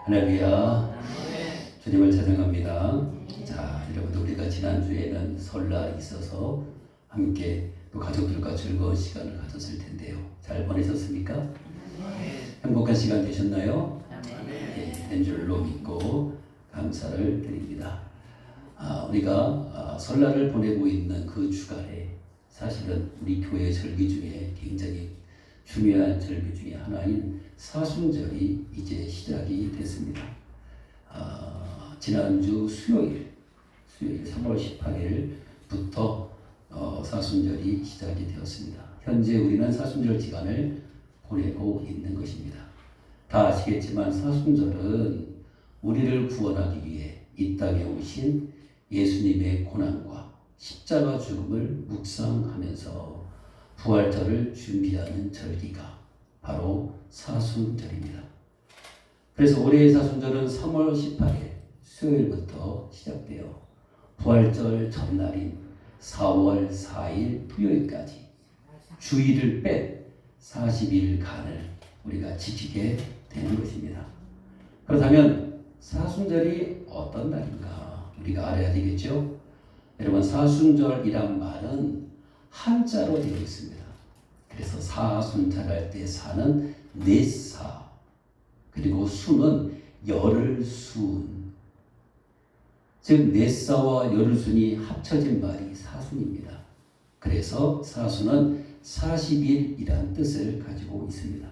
할렐루야. 주님을 찬양합니다. 자, 여러분들 우리가 지난주에는 설날이 있어서 함께 또 가족들과 즐거운 시간을 가졌을 텐데요. 잘 보내셨습니까? 행복한 시간 되셨나요? 네, 된 줄로 믿고 감사를 드립니다. 우리가 설날을 보내고 있는 그 주간에 사실은 우리 교회 절기 중에 굉장히 중요한 절기 중에 하나인 사순절이 이제 시작이 됐습니다. 지난주 수요일 3월 18일부터 사순절이 시작이 되었습니다. 현재 우리는 사순절 기간을 보내고 있는 것입니다. 다 아시겠지만 사순절은 우리를 구원하기 위해 이 땅에 오신 예수님의 고난과 십자가 죽음을 묵상하면서 부활절을 준비하는 절기가 바로 사순절입니다. 그래서 올해의 사순절은 3월 18일 수요일부터 시작되어 부활절 전날인 4월 4일 토요일까지 주일을 뺀 40일간을 우리가 지키게 되는 것입니다. 그렇다면 사순절이 어떤 날인가 우리가 알아야 되겠죠? 여러분, 사순절이란 말은 한자로 되어 있습니다. 그래서 사순절할 때 사는 넷사, 그리고 순은 열흘순, 즉 넷사와 열흘순이 합쳐진 말이 사순입니다. 그래서 사순은 40일이란 뜻을 가지고 있습니다.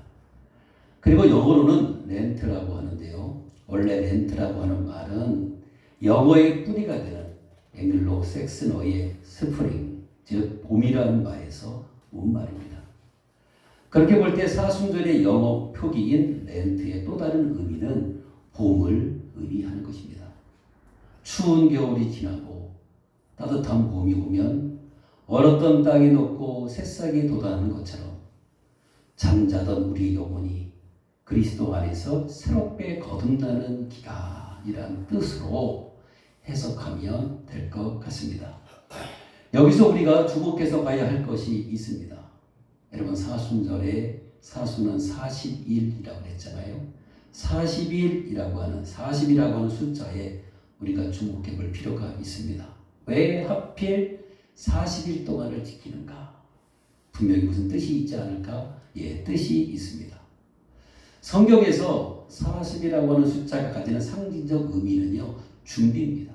그리고 영어로는 렌트라고 하는데요. 원래 렌트라고 하는 말은 영어의 뿌리가 되는 앵글로 색슨어의 스프링, 즉 봄이라는 말에서 온 말입니다. 그렇게 볼 때 사순절의 영어 표기인 렌트의 또 다른 의미는 봄을 의미하는 것입니다. 추운 겨울이 지나고 따뜻한 봄이 오면 얼었던 땅이 녹고 새싹이 돋아나는 것처럼 잠자던 우리 영혼이 그리스도 안에서 새롭게 거듭나는 기간이라는 뜻으로 해석하면 될 것 같습니다. 여기서 우리가 주목해서 봐야 할 것이 있습니다. 여러분, 사순절에 사순은 40일이라고 했잖아요. 40일이라고 하는 40이라고 하는 숫자에 우리가 주목해 볼 필요가 있습니다. 왜 하필 40일 동안을 지키는가? 분명히 무슨 뜻이 있지 않을까? 예, 뜻이 있습니다. 성경에서 40이라고 하는 숫자가 가지는 상징적 의미는요, 준비입니다.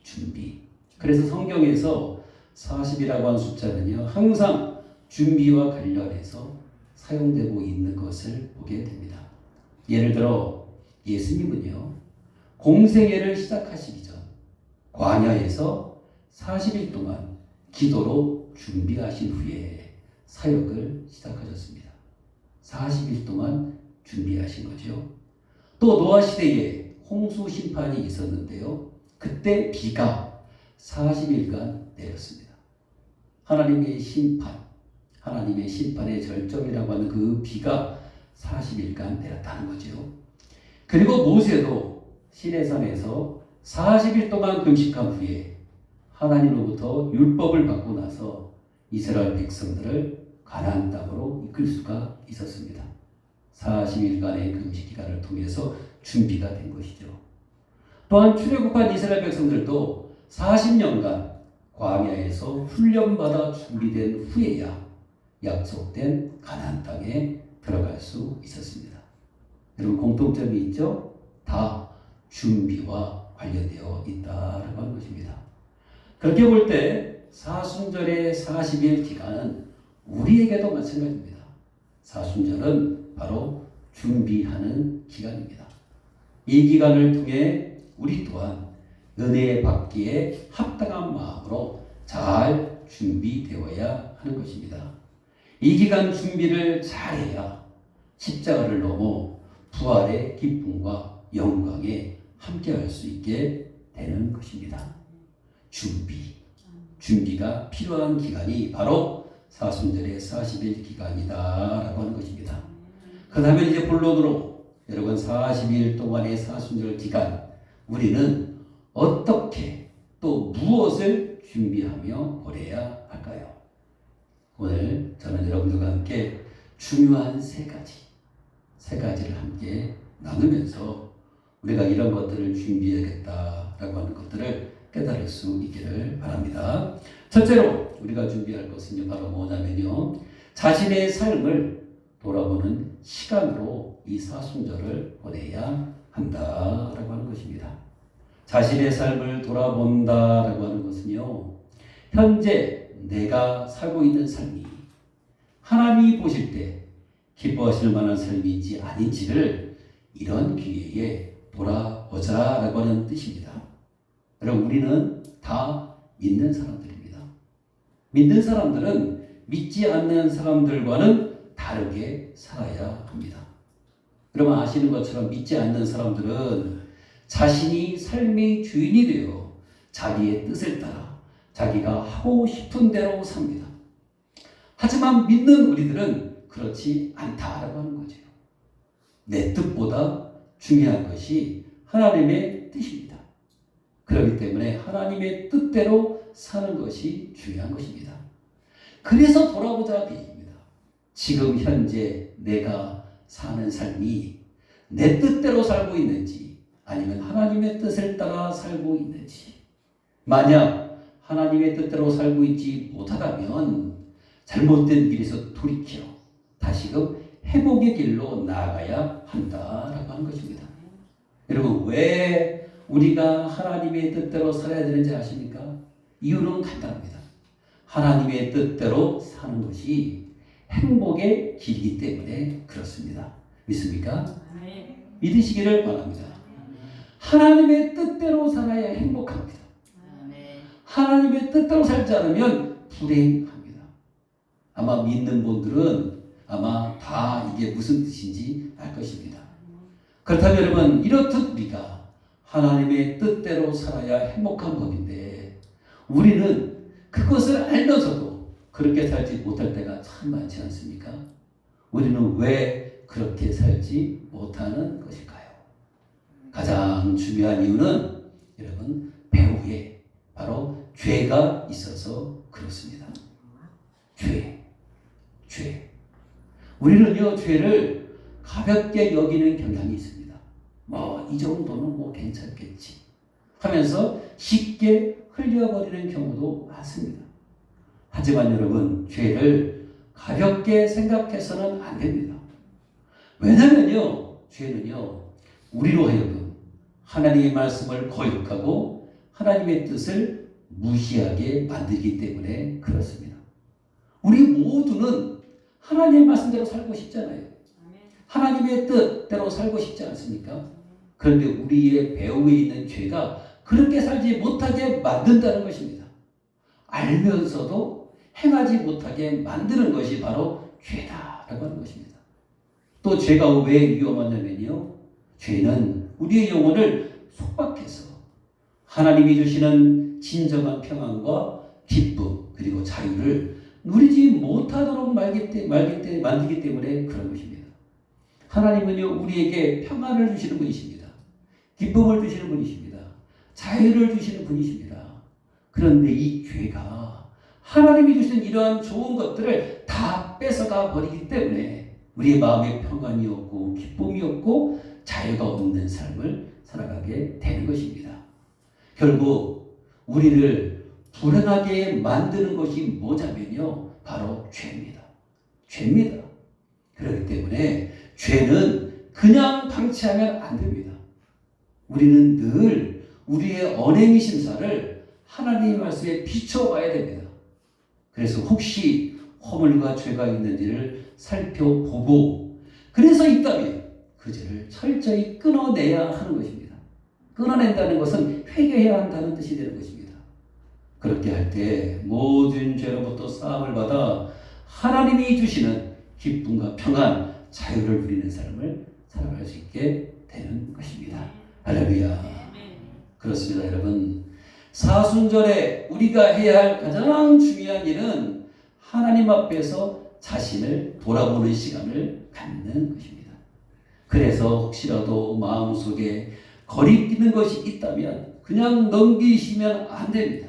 준비. 그래서 성경에서 40이라고 하는 숫자는요, 항상 준비와 관련해서 사용되고 있는 것을 보게 됩니다. 예를 들어 예수님은요, 공생애를 시작하시기 전 광야에서 40일 동안 기도로 준비하신 후에 사역을 시작하셨습니다. 40일 동안 준비하신 거죠. 또 노아 시대에 홍수 심판이 있었는데요. 그때 비가 40일간 내렸습니다. 하나님의 심판의 절정이라고 하는 그 비가 40일간 내렸다는 거죠. 그리고 모세도 시내산에서 40일 동안 금식한 후에 하나님으로부터 율법을 받고 나서 이스라엘 백성들을 가나안 땅으로 이끌 수가 있었습니다. 40일간의 금식 기간을 통해서 준비가 된 것이죠. 또한 출애굽한 이스라엘 백성들도 40년간 광야에서 훈련받아 준비된 후에야 약속된 가나안 땅에 들어갈 수 있었습니다. 여러분, 공통점이 있죠? 다 준비와 관련되어 있다라고 하는 것입니다. 그렇게 볼 때 사순절의 40일 기간은 우리에게도 마찬가지입니다. 사순절은 바로 준비하는 기간입니다. 이 기간을 통해 우리 또한 은혜 받기에 합당한 마음으로 잘 준비되어야 하는 것입니다. 이 기간 준비를 잘해야 십자가를 넘어 부활의 기쁨과 영광에 함께할 수 있게 되는 것입니다. 준비가 필요한 기간이 바로 사순절의 40일 기간이다라고 하는 것입니다. 그 다음에 이제 본론으로 여러분, 40일 동안의 사순절 기간 우리는 어떻게 또 무엇을 준비하며 보내야 할까요? 오늘 저는 여러분들과 함께 중요한 세 가지를 함께 나누면서 우리가 이런 것들을 준비해야겠다라고 하는 것들을 깨달을 수 있기를 바랍니다. 첫째로 우리가 준비할 것은 바로 뭐냐면요. 자신의 삶을 돌아보는 시간으로 이 사순절을 보내야 한다라고 하는 것입니다. 자신의 삶을 돌아본다라고 하는 것은요. 현재 내가 살고 있는 삶이 하나님이 보실 때 기뻐하실 만한 삶인지 아닌지를 이런 기회에 돌아보자라고 하는 뜻입니다. 여러분, 우리는 다 믿는 사람들입니다. 믿는 사람들은 믿지 않는 사람들과는 다르게 살아야 합니다. 여러분 아시는 것처럼 믿지 않는 사람들은 자신이 삶의 주인이 되어 자기의 뜻을 따라 자기가 하고 싶은 대로 삽니다. 하지만 믿는 우리들은 그렇지 않다라고 하는 거죠. 내 뜻보다 중요한 것이 하나님의 뜻입니다. 그렇기 때문에 하나님의 뜻대로 사는 것이 중요한 것입니다. 그래서 돌아보자 얘기입니다. 지금 현재 내가 사는 삶이 내 뜻대로 살고 있는지 아니면 하나님의 뜻을 따라 살고 있는지, 만약 하나님의 뜻대로 살고 있지 못하다면 잘못된 길에서 돌이켜 다시금 회복의 길로 나아가야 한다라고 하는 것입니다. 여러분, 왜 우리가 하나님의 뜻대로 살아야 되는지 아십니까? 이유는 간단합니다. 하나님의 뜻대로 사는 것이 행복의 길이기 때문에 그렇습니다. 믿습니까? 믿으시기를 바랍니다. 하나님의 뜻대로 살아야 행복합니다. 하나님의 뜻대로 살지 않으면 불행합니다. 아마 믿는 분들은 아마 다 이게 무슨 뜻인지 알 것입니다. 그렇다면 여러분, 이렇듯 우리가 하나님의 뜻대로 살아야 행복한 법인데 우리는 그것을 알면서도 그렇게 살지 못할 때가 참 많지 않습니까? 우리는 왜 그렇게 살지 못하는 것일까요? 가장 중요한 이유는 여러분, 배후에 바로 죄가 있어서 그렇습니다. 죄. 우리는요, 죄를 가볍게 여기는 경향이 있습니다. 이 정도는 괜찮겠지 하면서 쉽게 흘려버리는 경우도 많습니다. 하지만 여러분, 죄를 가볍게 생각해서는 안 됩니다. 왜냐면요, 죄는요, 우리로 하여금 하나님의 말씀을 거역하고 하나님의 뜻을 무시하게 만들기 때문에 그렇습니다. 우리 모두는 하나님의 말씀대로 살고 싶잖아요. 하나님의 뜻대로 살고 싶지 않습니까? 그런데 우리의 배후에 있는 죄가 그렇게 살지 못하게 만든다는 것입니다. 알면서도 행하지 못하게 만드는 것이 바로 죄다라고 하는 것입니다. 또 죄가 왜 위험하냐면요, 죄는 우리의 영혼을 속박해서 하나님이 주시는 진정한 평안과 기쁨 그리고 자유를 누리지 못하도록 만들기 때문에 그런 것입니다. 하나님은요, 우리에게 평안을 주시는 분이십니다. 기쁨을 주시는 분이십니다. 자유를 주시는 분이십니다. 그런데 이 죄가 하나님이 주신 이러한 좋은 것들을 다 뺏어가 버리기 때문에 우리의 마음에 평안이 없고 기쁨이 없고 자유가 없는 삶을 살아가게 되는 것입니다. 결국 우리를 불행하게 만드는 것이 뭐냐면요, 바로 죄입니다. 그렇기 때문에 죄는 그냥 방치하면 안 됩니다. 우리는 늘 우리의 언행의 심사를 하나님의 말씀에 비춰봐야 됩니다. 그래서 혹시 허물과 죄가 있는지를 살펴보고, 그래서 있다면 그 죄를 철저히 끊어내야 하는 것입니다. 끊어낸다는 것은 회개해야 한다는 뜻이 되는 것입니다. 그렇게 할 때 모든 죄로부터 사함을 받아 하나님이 주시는 기쁨과 평안, 자유를 누리는 삶을 살아갈 수 있게 되는 것입니다. 할렐루야. 그렇습니다, 여러분. 사순절에 우리가 해야 할 가장 중요한 일은 하나님 앞에서 자신을 돌아보는 시간을 갖는 것입니다. 그래서 혹시라도 마음속에 거리끼는 것이 있다면 그냥 넘기시면 안 됩니다.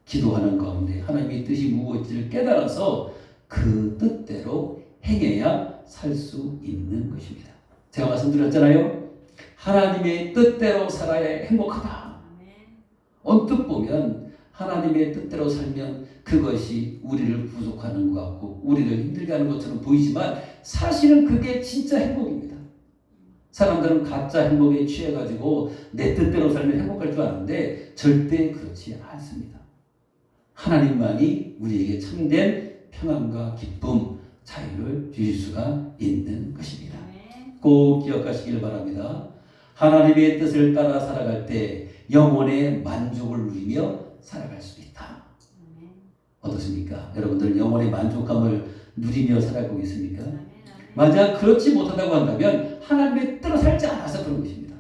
기도하는 가운데 하나님의 뜻이 무엇인지를 깨달아서 그 뜻대로 행해야 살 수 있는 것입니다. 제가 말씀드렸잖아요. 하나님의 뜻대로 살아야 행복하다. 언뜻 보면 하나님의 뜻대로 살면 그것이 우리를 부족하는 것 같고 우리를 힘들게 하는 것처럼 보이지만 사실은 그게 진짜 행복입니다. 사람들은 가짜 행복에 취해가지고 내 뜻대로 살면 행복할 줄 아는데 절대 그렇지 않습니다. 하나님만이 우리에게 참된 평안과 기쁨, 자유를 주실 수가 있는 것입니다. 꼭 기억하시길 바랍니다. 하나님의 뜻을 따라 살아갈 때 영혼의 만족을 누리며 살아갈 수 있다. 어떻습니까? 여러분들 영혼의 만족감을 누리며 살아가고 있습니까? 만약 그렇지 못하다고 한다면 하나님의 뜻대로 살지 않아서 그런 것입니다.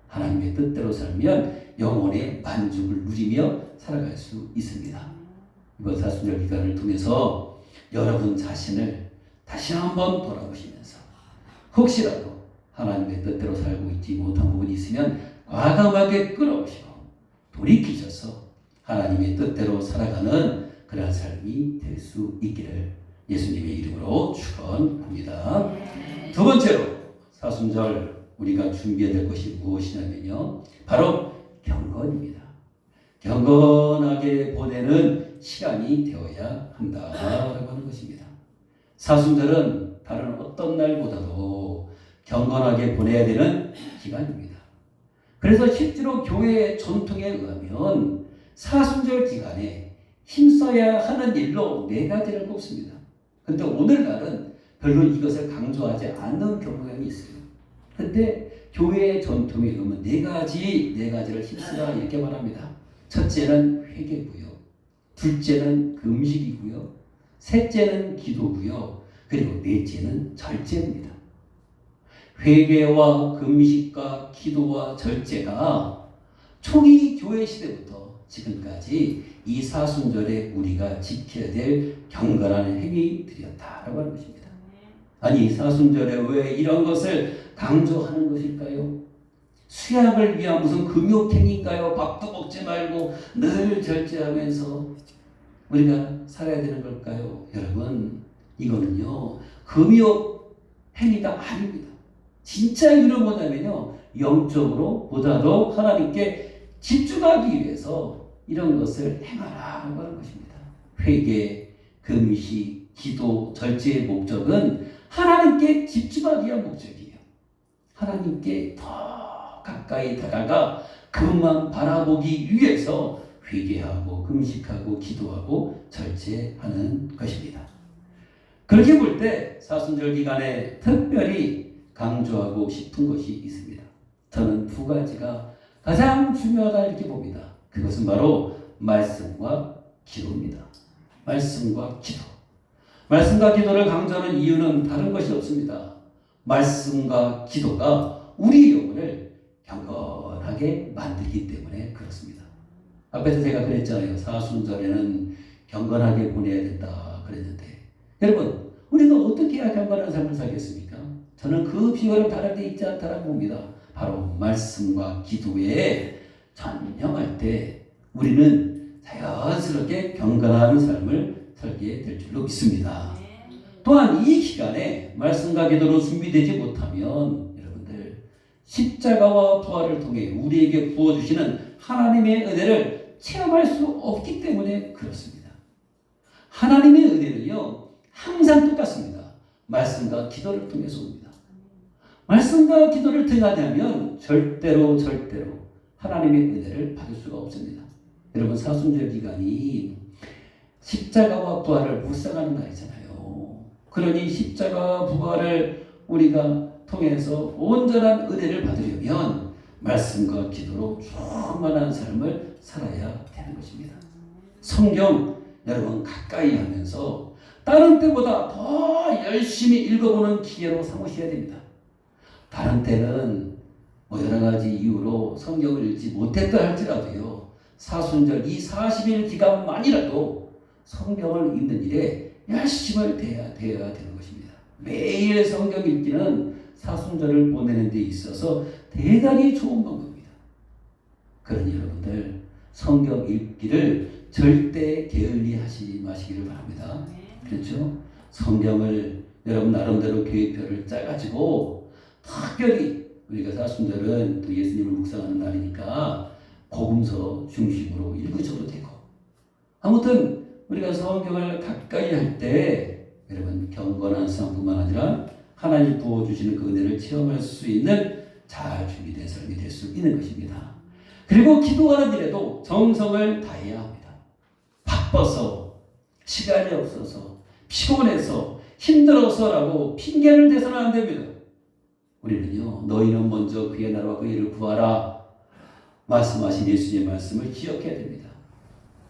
하나님의 뜻대로 살면 영혼의 만족을 누리며 살아갈 수 있습니다. 이번 사순절 기간을 통해서 여러분 자신을 다시 한번 돌아보시면서 혹시라도 하나님의 뜻대로 살고 있지 못한 부분이 있으면 과감하게 끌어오시고 돌이키셔서 하나님의 뜻대로 살아가는 그런 삶이 될 수 있기를 예수님의 이름으로 축원합니다. 두 번째로 사순절 우리가 준비해야 될 것이 무엇이냐면요, 바로 경건입니다. 경건하게 보내는 시간이 되어야 한다라고 하는 것입니다. 사순절은 다른 어떤 날보다도 경건하게 보내야 되는 기간입니다. 그래서 실제로 교회의 전통에 의하면 사순절 기간에 힘써야 하는 일로 4가지를 꼽습니다. 그런데 오늘날은 별로 이것을 강조하지 않는 경향이 있어요. 그런데 교회의 전통에 의하면 4가지를 힘쓰라 이렇게 말합니다. 첫째는 회개고요. 둘째는 금식이고요. 셋째는 기도고요. 그리고 넷째는 절제입니다. 회개와 금식과 기도와 절제가 초기 교회 시대부터 지금까지 이 사순절에 우리가 지켜야 될 경건한 행위들이었다라고 하는 것입니다. 아니 사순절에 왜 이런 것을 강조하는 것일까요? 수약을 위한 무슨 금욕행위인가요? 밥도 먹지 말고 늘 절제하면서 우리가 살아야 되는 걸까요? 여러분, 이거는요 금욕 행위가 아닙니다. 진짜 이유는 뭐냐면요, 영적으로 보다도 하나님께 집중하기 위해서 이런 것을 행하라고 하는 것입니다. 회개, 금식, 기도, 절제의 목적은 하나님께 집중하기 위한 목적이에요. 하나님께 더 가까이 다가가 그분만 바라보기 위해서 회개하고 금식하고 기도하고 절제하는 것입니다. 그렇게 볼 때 사순절 기간에 특별히 강조하고 싶은 것이 있습니다. 저는 2가지가 가장 중요하다 이렇게 봅니다. 그것은 바로 말씀과 기도입니다. 말씀과 기도. 말씀과 기도를 강조하는 이유는 다른 것이 없습니다. 말씀과 기도가 우리 영혼을 경건하게 만들기 때문에 그렇습니다. 앞에서 제가 그랬잖아요. 사순절에는 경건하게 보내야 된다 그랬는데, 여러분 우리가 어떻게 해야 경건한 삶을 살겠습니까? 저는 그 비결은 다른 데 있지 않다라고 봅니다. 바로 말씀과 기도에 전념할 때 우리는 자연스럽게 경건한 삶을 살게 될 줄로 믿습니다. 또한 이 기간에 말씀과 기도로 준비되지 못하면 여러분들 십자가와 부활을 통해 우리에게 부어주시는 하나님의 은혜를 체험할 수 없기 때문에 그렇습니다. 하나님의 은혜는요 항상 똑같습니다. 말씀과 기도를 통해서 옵니다. 말씀과 기도를 등하냐면 절대로 하나님의 은혜를 받을 수가 없습니다. 여러분 사순절 기간이 십자가와 부활을 묵상하는 날이잖아요. 그러니 십자가와 부활을 우리가 통해서 온전한 은혜를 받으려면 말씀과 기도로 충만한 삶을 살아야 되는 것입니다. 성경 여러분 가까이 하면서 다른 때보다 더 열심히 읽어보는 기회로 삼으셔야 됩니다. 다른 때는 여러 가지 이유로 성경을 읽지 못했다 할지라도요, 사순절 이 40일 기간만이라도 성경을 읽는 일에 열심을 다해야 되는 것입니다. 매일 성경 읽기는 사순절을 보내는 데 있어서 대단히 좋은 방법입니다. 그러니 여러분들 성경 읽기를 절대 게을리 하지 마시기를 바랍니다. 그렇죠? 성경을 여러분 나름대로 계획표를 짜가지고 특별히 우리가 사순절은 또 예수님을 묵상하는 날이니까 복음서 중심으로 읽으셔도 되고, 아무튼 우리가 성경을 가까이 할 때 여러분 경건한 수상뿐만 아니라 하나님 부어주시는 그 은혜를 체험할 수 있는 잘 준비된 삶이 될 수 있는 것입니다. 그리고 기도하는 일에도 정성을 다해야 합니다. 바빠서, 시간이 없어서, 피곤해서, 힘들어서라고 핑계를 대서는 안 됩니다. 우리는요, 너희는 먼저 그의 나라와 그의 일을 구하라 말씀하신 예수님의 말씀을 기억해야 됩니다.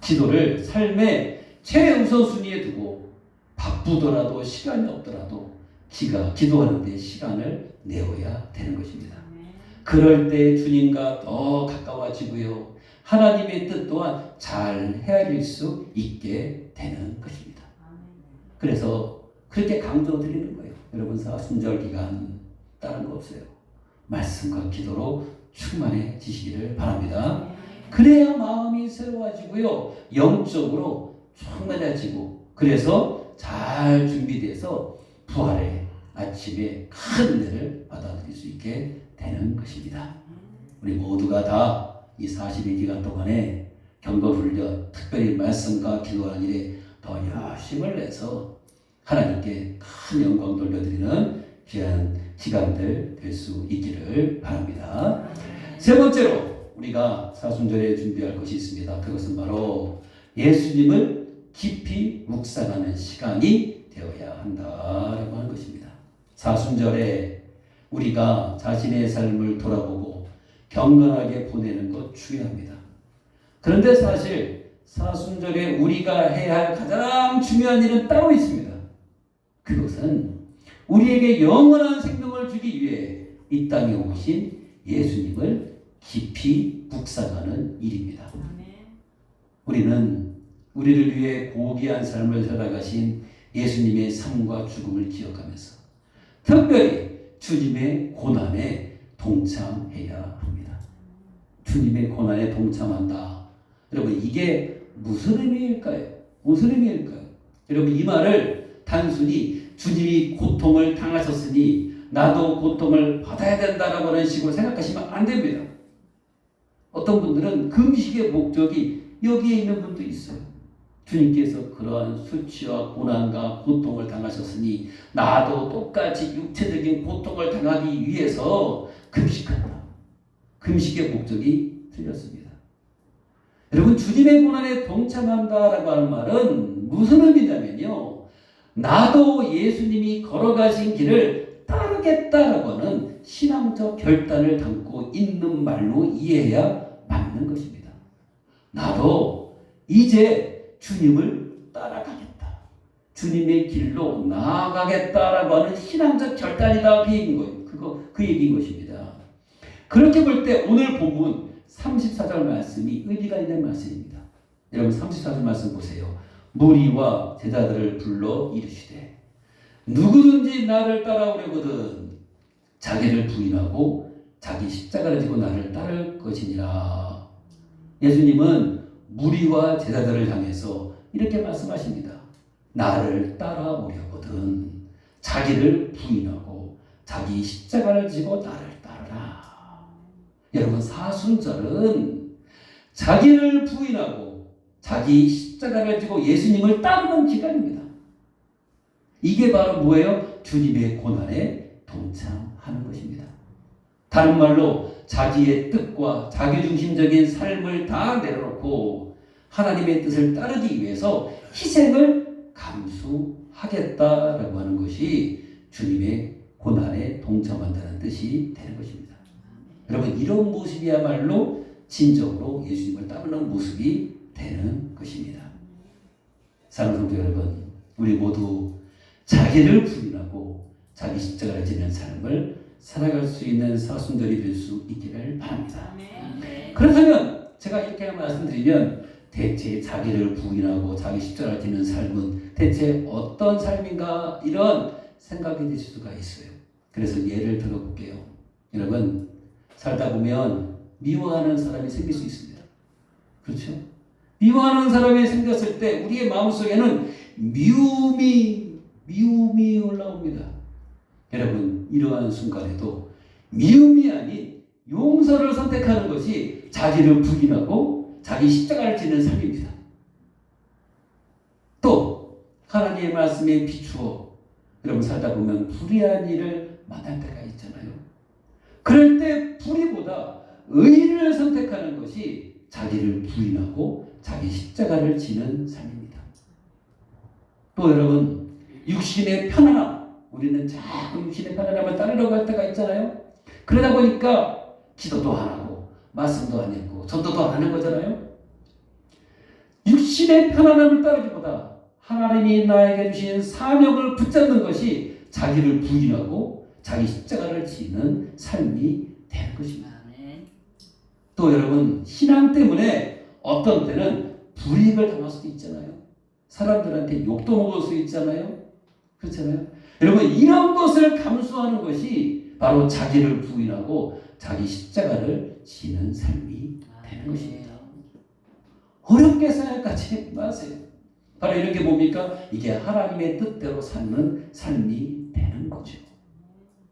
기도를 삶의 최우선순위에 두고 바쁘더라도 시간이 없더라도 기도하는 데 시간을 내어야 되는 것입니다. 그럴 때 주님과 더 가까워지고요, 하나님의 뜻 또한 잘 헤아릴 수 있게 되는 것입니다. 그래서 그렇게 강조드리는 거예요. 여러분 사순절 기간 다른 거 없어요. 말씀과 기도로 충만해지시기를 바랍니다. 그래야 마음이 새로워지고요, 영적으로 충만해지고, 그래서 잘 준비돼서 부활의 아침에 큰 은혜를 받아들일 수 있게 되는 것입니다. 우리 모두가 다 이 40일 기간 동안에 경건훈련, 특별히 말씀과 기도하는 일에 더 열심을 내서 하나님께 큰 영광 돌려드리는 귀한 시간들 될 수 있기를 바랍니다. 세 번째로 우리가 사순절에 준비할 것이 있습니다. 그것은 바로 예수님을 깊이 묵상하는 시간이 되어야 한다라고 하는 것입니다. 사순절에 우리가 자신의 삶을 돌아보고 경건하게 보내는 것 중요합니다. 그런데 사실 사순절에 우리가 해야 할 가장 중요한 일은 따로 있습니다. 그것은 우리에게 영원한 생명을 주기 위해 이 땅에 오신 예수님을 깊이 묵상하는 일입니다. 우리는 우리를 위해 고귀한 삶을 살아가신 예수님의 삶과 죽음을 기억하면서 특별히 주님의 고난에 동참해야 합니다. 주님의 고난에 동참한다. 여러분 이게 무슨 의미일까요? 무슨 의미일까요? 여러분 이 말을 단순히 주님이 고통을 당하셨으니 나도 고통을 받아야 된다라고 하는 식으로 생각하시면 안 됩니다. 어떤 분들은 금식의 목적이 여기에 있는 분도 있어요. 주님께서 그러한 수치와 고난과 고통을 당하셨으니 나도 똑같이 육체적인 고통을 당하기 위해서 금식한다. 금식의 목적이 틀렸습니다. 여러분 주님의 고난에 동참한다라고 하는 말은 무슨 의미냐면요, 나도 예수님이 걸어가신 길을 따르겠다라고 하는 신앙적 결단을 담고 있는 말로 이해해야 맞는 것입니다. 나도 이제 주님을 따라가겠다, 주님의 길로 나아가겠다라고 하는 신앙적 결단이다, 그 얘기인 거예요. 그 얘기인 것입니다. 그렇게 볼 때 오늘 본문 34절 말씀이 의미가 있는 말씀입니다. 여러분 34절 말씀 보세요. 무리와 제자들을 불러 이르시되 누구든지 나를 따라오려거든 자기를 부인하고 자기 십자가를 지고 나를 따를 것이니라. 예수님은 무리와 제자들을 향해서 이렇게 말씀하십니다. 나를 따라오려거든 자기를 부인하고 자기 십자가를 지고 나를 따르라. 여러분 사순절은 자기를 부인하고 자기 십자가를 지고 예수님을 따르는 기간입니다. 이게 바로 뭐예요? 주님의 고난에 동참하는 것입니다. 다른 말로 자기의 뜻과 자기중심적인 삶을 다 내려놓고 하나님의 뜻을 따르기 위해서 희생을 감수하겠다라고 하는 것이 주님의 고난에 동참한다는 뜻이 되는 것입니다. 여러분 이런 모습이야말로 진정으로 예수님을 따르는 모습이 되는 것입니다. 사랑하는 성도 여러분, 우리 모두 자기를 부인하고 자기 십자가를 지는 삶을 살아갈 수 있는 사순절이 될 수 있기를 바랍니다. 그렇다면 제가 이렇게 말씀드리면 대체 자기를 부인하고 자기 십자가를 지는 삶은 대체 어떤 삶인가, 이런 생각이 드실 수가 있어요. 그래서 예를 들어볼게요. 여러분 살다 보면 미워하는 사람이 생길 수 있습니다. 그렇죠? 미워하는 사람이 생겼을 때 우리의 마음속에는 미움이 올라옵니다. 여러분 이러한 순간에도 미움이 아닌 용서를 선택하는 것이 자기를 부인하고 자기 십자가를 지는 삶입니다. 또 하나님의 말씀에 비추어 여러분 살다 보면 불의한 일을 만날 때가 있잖아요. 그럴 때 불의보다 의를 선택하는 것이 자기를 부인하고 자기 십자가를 지는 삶입니다. 또 여러분 육신의 편안함, 우리는 자꾸 육신의 편안함을 따르려고 할 때가 있잖아요. 그러다 보니까 기도도 안 하고 말씀도 안 읽고 전도도 안 하는 거잖아요. 육신의 편안함을 따르기보다 하나님이 나에게 주신 사명을 붙잡는 것이 자기를 부인하고 자기 십자가를 지는 삶이 되는 것입니다. 또 여러분 신앙 때문에 어떤 때는 불이익을 당할 수도 있잖아요. 사람들한테 욕도 먹을 수 있잖아요. 그렇잖아요. 여러분 이런 것을 감수하는 것이 바로 자기를 부인하고 자기 십자가를 지는 삶이 되는 것입니다. 어렵게 생각하지 마세요. 바로 이런 게 뭡니까? 이게 하나님의 뜻대로 사는 삶이 되는 거죠.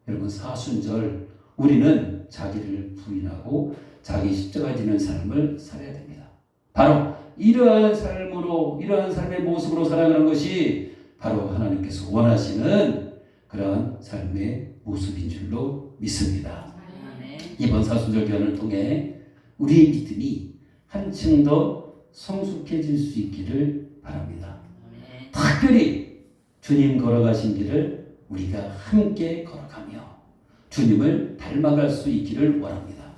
여러분 사순절 우리는 자기를 부인하고 자기 십자가 지는 삶을 살아야 됩니다. 바로 이러한 삶으로 이러한 삶의 모습으로 살아가는 것이 바로 하나님께서 원하시는 그러한 삶의 모습인 줄로 믿습니다. 이번 사순절 기간을 통해 우리의 믿음이 한층 더 성숙해질 수 있기를 바랍니다. 특별히 주님 걸어가신 길을 우리가 함께 걸어가며 주님을 닮아갈 수 있기를 원합니다.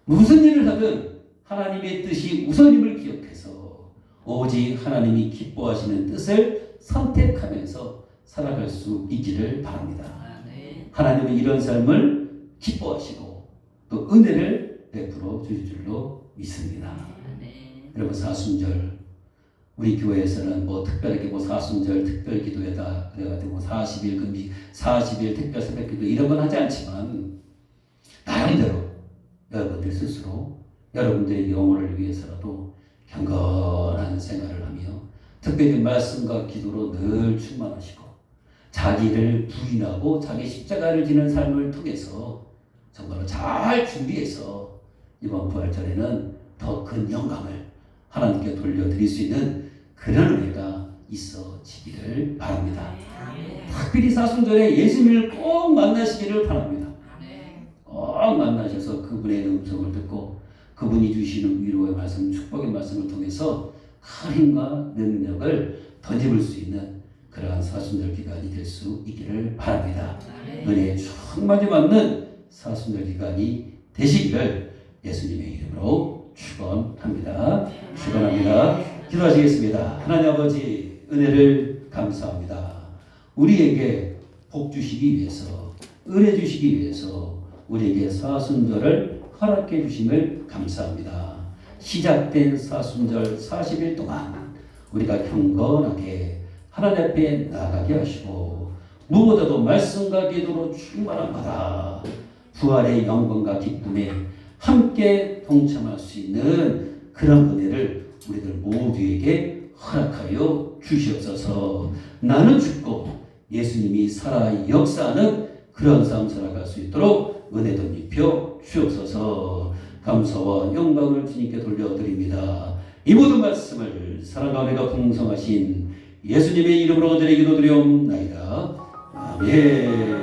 무슨 일을 하든 하나님의 뜻이 우선임을 기억해서 오직 하나님이 기뻐하시는 뜻을 선택하면서 살아갈 수 있기를 바랍니다. 하나님은 이런 삶을 기뻐하시고 또 은혜를 베풀어 주실 줄로 믿습니다. 여러분 사순절 우리 교회에서는 특별하게 사순절 특별 기도회다 그래가지고 40일 금식 40일 특별 새벽 기도 이런 건 하지 않지만 나름대로 여러분들 스스로 여러분들의 영혼을 위해서라도 경건한 생활을 하며 특별히 말씀과 기도로 늘 충만하시고 자기를 부인하고 자기 십자가를 지는 삶을 통해서 정말로 잘 준비해서 이번 부활절에는 더 큰 영광을 하나님께 돌려드릴 수 있는 그런 은혜가 있어지기를 바랍니다. 특별히 사순절에 예수님을 꼭 만나시기를 바랍니다. 꼭 만나셔서 그분의 음성을 듣고 그분이 주시는 위로의 말씀, 축복의 말씀을 통해서 큰 힘과 능력을 덧입을 수 있는 그러한 사순절 기간이 될 수 있기를 바랍니다. 은혜에 충만히 맞는 사순절 기간이 되시기를 예수님의 이름으로 축원합니다. 기도하시겠습니다. 하나님 아버지 은혜를 감사합니다. 우리에게 복 주시기 위해서 은혜 주시기 위해서 우리에게 사순절을 허락해 주심을 감사합니다. 시작된 사순절 40일 동안 우리가 경건하게 하나님 앞에 나아가게 하시고 무엇보다도 말씀과 기도로 충만한 바다 부활의 영광과 기쁨에 함께 동참할 수 있는 그런 은혜를 우리들 모두에게 허락하여 주시옵소서. 나는 죽고 예수님이 살아 역사하는 그런 삶 살아갈 수 있도록 은혜도 입혀 주옵소서. 감사와 영광을 주님께 돌려드립니다. 이 모든 말씀을 사랑과 은혜가 풍성하신 예수님의 이름으로 드리기도 드리옵나이다. 아멘.